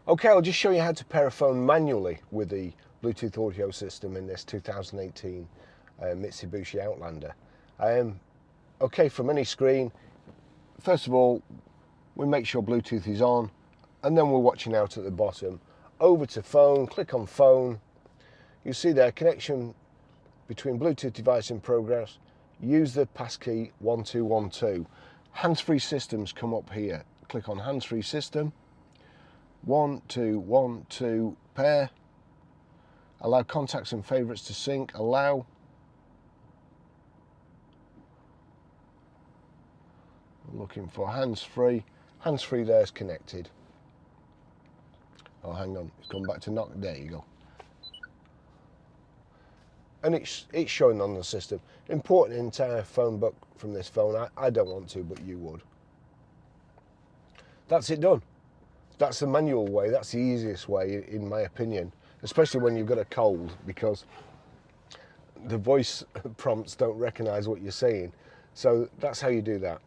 Okay, I'll just show you how to pair a phone manually with the Bluetooth audio system in this 2018 Mitsubishi Outlander. Okay, from any screen, first of all, we make sure Bluetooth is on, and then we're watching out at the bottom. Over to phone, click on phone. You see there, connection between Bluetooth device in progress. Use the passkey 1212. Hands-free systems come up here. Click on hands-free system. 1212 pair. Allow contacts and favorites to sync. Allow. I'm looking for hands-free. Hands-free there's connected. Oh, hang on, it's gone back to knock. There you go. And it's showing on the system. Importing an entire phone book from this phone, I don't want to, but you would. That's it done. That's the manual way. That's the easiest way, in my opinion, especially when you've got a cold, because the voice prompts don't recognize what you're saying. So that's how you do that.